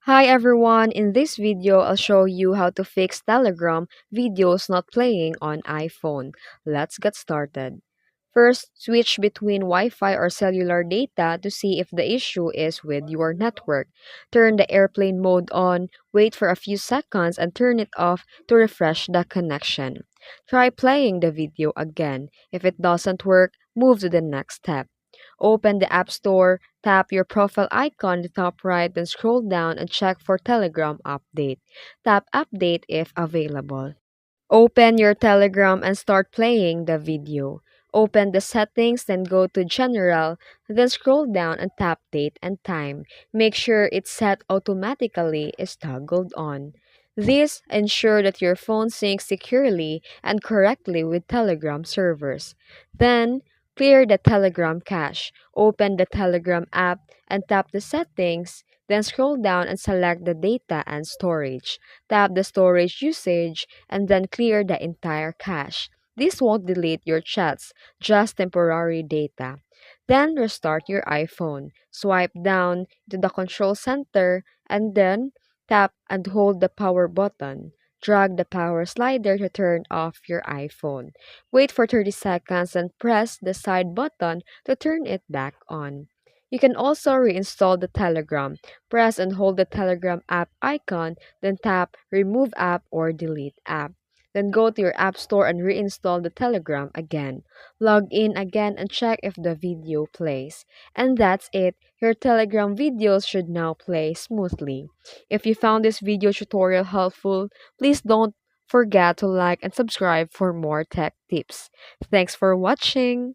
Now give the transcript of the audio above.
Hi everyone, in this video I'll show you how to fix Telegram videos not playing on iPhone. Let's get started. First, switch between Wi-Fi or cellular data to see if the issue is with your network. Turn the airplane mode on, wait for a few seconds and turn it off to refresh the connection. Try playing the video again. If it doesn't work, move to the next step. Open the App Store, tap your profile icon in the top right, then scroll down and check for Telegram update. Tap Update if available. Open your Telegram and start playing the video. Open the settings, then go to General, then scroll down and tap Date and Time. Make sure it's set automatically is toggled on. This ensure that your phone syncs securely and correctly with Telegram servers. Then, clear the Telegram cache. Open the Telegram app and tap the settings, then scroll down and select the data and storage. Tap the storage usage and then clear the entire cache. This won't delete your chats, just temporary data. Then restart your iPhone. Swipe down to the control center and then tap and hold the power button. Drag the power slider to turn off your iPhone. Wait for 30 seconds and press the side button to turn it back on. You can also reinstall the Telegram. Press and hold the Telegram app icon, then tap Remove App or Delete App. Then go to your App Store and reinstall the Telegram again. Log in again and check if the video plays. And that's it. Your Telegram videos should now play smoothly. If you found this video tutorial helpful, please don't forget to like and subscribe for more tech tips. Thanks for watching.